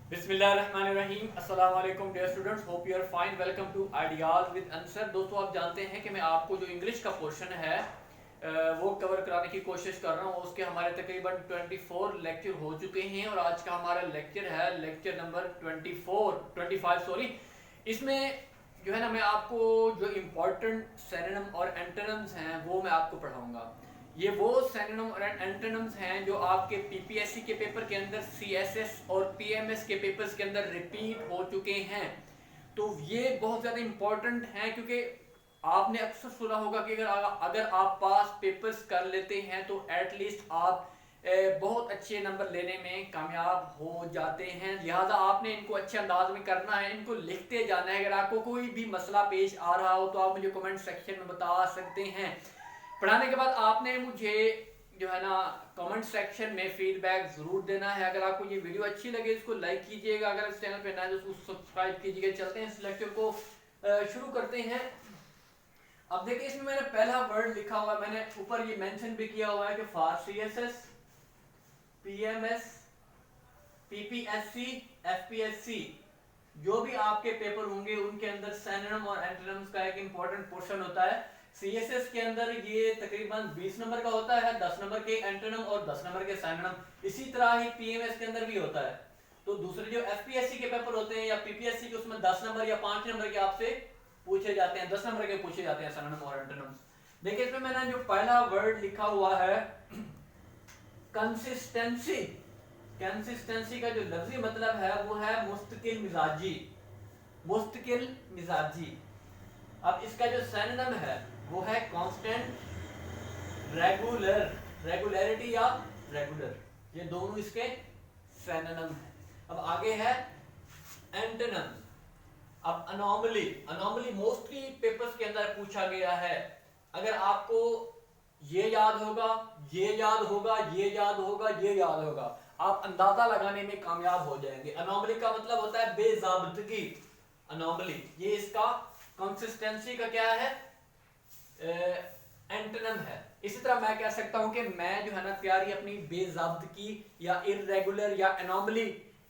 बिस्मिल्लाहिर्रहमानिर्रहीम। अस्सलाम वालेकुम dear students, hope you are fine. Welcome to ideas with answer. दोस्तों, आप जानते हैं कि मैं आपको जो इंग्लिश का पोर्शन है वो कवर कराने की कोशिश कर रहा हूँ। उसके हमारे तकरीबन 24 लेक्चर हो चुके हैं और आज का हमारा लेक्चर है लेक्चर नंबर 25 सॉरी। इसमें जो है ना, मैं आपको जो इम्पोर्टेंट सिनोनिम और एंटोनिम्स हैं वो मैं आपको पढ़ाऊंगा। ये वो सिनोनिम और एंटोनिम्स हैं जो आपके पीपीएससी के पेपर के अंदर, सीएसएस और पीएमएस के पेपर्स के अंदर रिपीट हो चुके हैं। तो ये बहुत ज़्यादा इम्पोर्टेंट हैं क्योंकि आपने अक्सर सुना होगा कि अगर आप पास पेपर्स कर लेते हैं तो एटलीस्ट आप बहुत अच्छे नंबर लेने में कामयाब हो जाते हैं। लिहाजा आपने इनको अच्छे अंदाज में करना है, इनको लिखते जाना है। अगर आपको कोई भी मसला पेश आ रहा हो तो आप मुझे कमेंट सेक्शन में बता सकते हैं। पढ़ाने के बाद आपने मुझे जो है ना कमेंट सेक्शन में फीडबैक जरूर देना है। अगर आपको ये वीडियो अच्छी लगे इसको लाइक कीजिएगा, अगर इस चैनल पे नए हैं तो उसको सब्सक्राइब कीजिएगा। चलते हैं इस लेक्चर को शुरू करते हैं। अब देखिए, इसमें मैंने पहला वर्ड लिखा हुआ है, मैंने ऊपर ये मेंशन भी किया हुआ है कि for CSS, PMS, PPSC, FPSC जो भी आपके पेपर होंगे उनके अंदर सिनोनिम और एंटोनिम्स का एक इंपॉर्टेंट पोर्शन होता है। सीएसएस के अंदर ये तकरीबन 20 नंबर का होता है, 10 नंबर के एंटोनिम और 10 नंबर के सिनोनिम। इसी तरह ही पीएमएस के अंदर भी होता है। तो दूसरे जो एफपीएससी के पेपर होते हैं या पीपीएससी के, उसमें 10 नंबर या 5 नंबर के आपसे पूछे जाते हैं, 10 नंबर के पूछे जाते हैं सिनोनिम और एंटोनिम्स। देखिए, इसमें मैंने जो पहला वर्ड लिखा हुआ है कंसिस्टेंसी। कंसिस्टेंसी का जो लफ्जी मतलब है वो है मुस्तकिल मिजाजी। मुस्तकिल मिजाजी। अब इसका जो सिनोनिम है वो है कांस्टेंट, रेगुलर, रेगुलरिटी या रेगुलर। ये दोनों इसके सिनोनिम है। अब आगे है एंटोनिम। अब अनोमली। अनोमली मोस्टली पेपर्स के अंदर पूछा गया है। अगर आपको ये याद होगा, ये याद होगा, ये याद होगा, ये याद होगा, आप अंदाजा लगाने में कामयाब हो जाएंगे। अनोमली का मतलब होता है बेजाबतगी। अनोमली ये इसका कंसिस्टेंसी का क्या है, एंटोनिम है। इसी तरह मैं कह सकता हूं कि मैं जो है ना तैयारी अपनी बेजाबतगी या इरेगुलर या एनोमली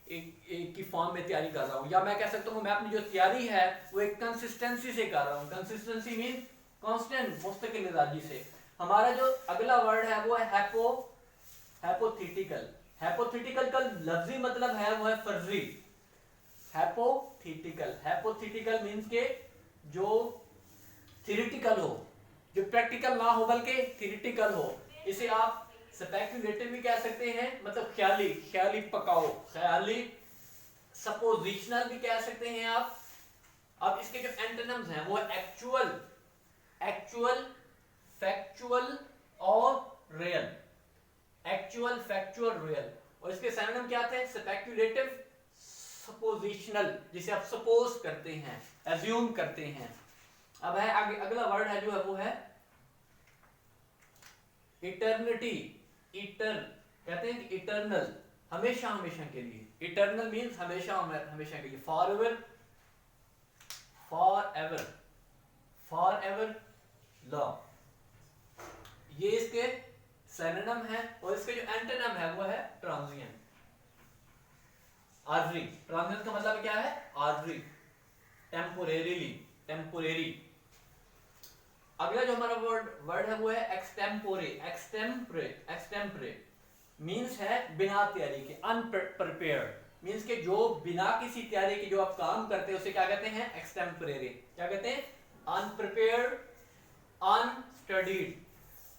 की फॉर्म में तैयारी कर रहा हूं। या मैं कह सकता हूं मैं अपनी जो तैयारी है वो एक कंसिस्टेंसी से कर रहा हूं। कंसिस्टेंसी मीन कांस्टेंट, मुस्तकिल मिजाजी से। हमारा जो अगला वर्ड है वो है हैपोथेटिकल। हैपोथेटिकल का लफ्जी मतलब है वो है फर्जी। हैपोथेटिकल, हैपोथेटिकल मींस के जो थ्योरेटिकल हो, जो प्रैक्टिकल ना हो बल्कि थ्योरेटिकल हो। इसे आप स्पेक्युलेटिव भी कह सकते हैं, मतलब ख्याली, ख्याली पकाओ, ख्याली। सपोजिशनल भी कह सकते हैं आप। अब इसके जो एंटोनिम्स हैं वो एक्चुअल, एक्चुअल, फैक्चुअल और रियल। Actual, factual, real. और इसके सिनोनिम क्या थे, स्पेक्युलेटिव, सपोजिशनल, जिसे आप सपोज करते हैं, एज्यूम करते हैं। अब है आगे अगला वर्ड है जो है वो है इटर्निटी। इटर कहते हैं कि इटर्नल, हमेशा हमेशा के लिए। इटर्नल मींस हमेशा हमेशा के लिए। For ever, for ever, for ever law, ये इसके सिनोनिम है। और इसके जो एंटोनिम है वो है ट्रांजिएंट, आर्डरी। ट्रांजिएंट का मतलब क्या है, आर्डरी, टेम्पोरेरीली, टेम्पोरेरी। अगला जो हमारा वर्ड है वो है एक्सटेम्पोरे। एक्सटेम्परे, एक्सटेम्परे मींस है बिना तैयारी के, अनप्रिपेयर्ड। मींस के जो बिना किसी तैयारी के जो आप काम करते हैं उसे क्या कहते हैं, एक्सटेम्परेरी। क्या कहते हैं, अनप्रिपेयर्ड, अनस्टडीड।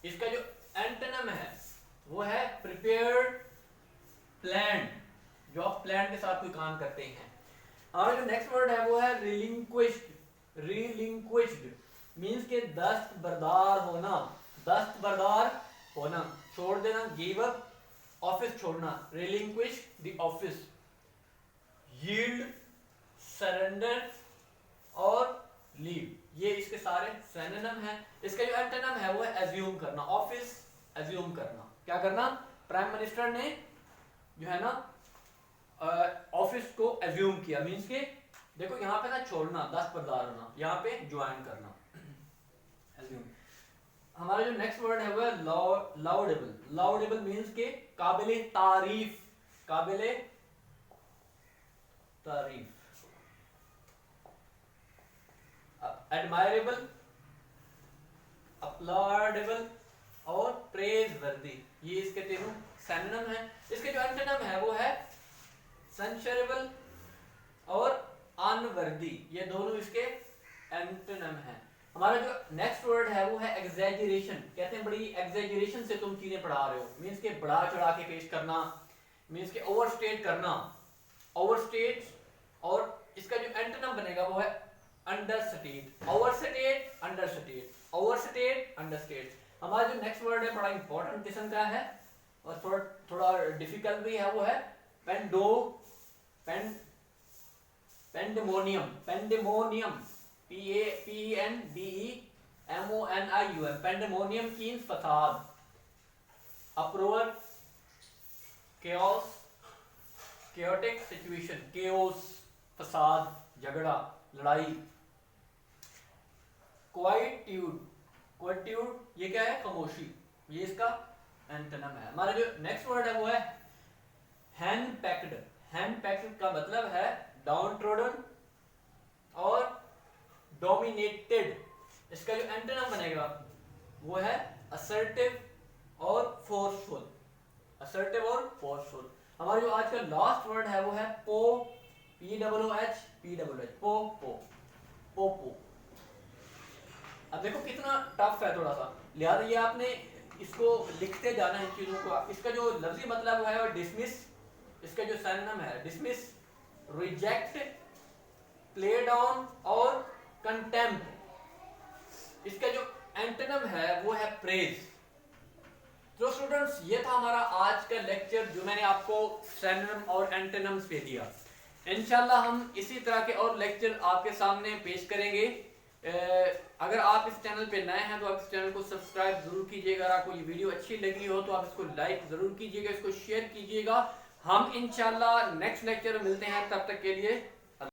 इसका जो एंटोनिम है वो है प्रिपेयर्ड, प्लान्ड, जो आप प्लान के साथ कोई काम करते हैं। और जो नेक्स्ट वर्ड है वो है रिलिंक्विश्ड। रिलिंक्विश्ड मींस के दस्तबरदार होना, दस्तबरदार होना, छोड़ देना, गिव अप, ऑफिस छोड़ना। Relinquish the office. Yield, surrender और लीव, ये इसके सारे सिनोनिम हैं। इसका जो एंटोनिम है वो है एज्यूम करना। ऑफिस एज्यूम करना, क्या करना, प्राइम मिनिस्टर ने जो है ना ऑफिस को एज्यूम किया। मींस के देखो यहाँ पे ना छोड़ना, दस्तबरदार होना, यहाँ पे ज्वाइन करना, एज्यूम। हमारा जो नेक्स्ट वर्ड है वो है लाउडेबल। लाउडेबल मींस के काबिले तारीफ, काबिले तारीफ, एडमायरेबल, अपलॉडेबल और प्रेज वर्दी, ये इसके तीनों सिनोनिम है। इसके जो एंटोनिम है वो है सेंसरेबल और अनवर्दी, ये दोनों इसके एंटोनिम है। हमारा जो नेक्स्ट वर्ड है वो है एग्जैजरेशन। कहते हैं बड़ी एग्जैजरेशन से तुम चीजें पढ़ा रहे हो, मींस के बढ़ा चढ़ा के पेश करना, मींस के ओवरस्टेट करना, ओवरस्टेट। और इसका जो एंटोनिम बनेगा वो है understate, overstate, understate, overstate, understate. हमारा जो नेक्स्ट वर्ड है बड़ा इंपॉर्टेंट किस्म का है और थोड़ा डिफिकल्ट भी है, वो है pandemonium, pandemonium, PENDEMONIUM, pandemonium means फसाद, अप्रोवर, केओस, केओटिक सिचुएशन, केओस फसाद, झगड़ा, लड़ाई। क्वाइट्यूड, क्वाइट्यूड ये क्या है? खामोशी, ये इसका एंटोनिम है। हमारा जो नेक्स्ट वर्ड है वो है हैंड पैक्ड। हैंड पैक्ड का मतलब है डाउन ट्रोडन और डोमिनेटेड। इसका जो एंटोनिम बनेगा वो है असर्टिव और फोर्सफुल, असर्टिव और फोर्सफुल। हमारा जो आज का लास्ट वर्ड है वो है पो, POOH, पो, पो, पोपो। अब देखो कितना टफ है थोड़ा सा, लिहाजा ये आपने इसको लिखते जाना है चीजों को। इसका जो लफ्जी मतलब है वो डिसमिस, इसका जो सिनोनिम है डिसमिस, रिजेक्ट, प्ले डाउन और कंटेम्प्ट। इसका जो एंटोनिम है वो है प्रेज। तो स्टूडेंट्स ये था हमारा आज का लेक्चर जो मैंने आपको सिनोनिम और एंटोनिम्स पे दिया। इंशाल्लाह हम इसी तरह के और लेक्चर आपके सामने पेश करेंगे। अगर आप इस चैनल पे नए हैं तो आप इस चैनल को सब्सक्राइब जरूर कीजिएगा। अगर आपको ये वीडियो अच्छी लगी हो तो आप इसको लाइक जरूर कीजिएगा, इसको शेयर कीजिएगा। हम इंशाल्लाह नेक्स्ट लेक्चर में मिलते हैं, तब तक के लिए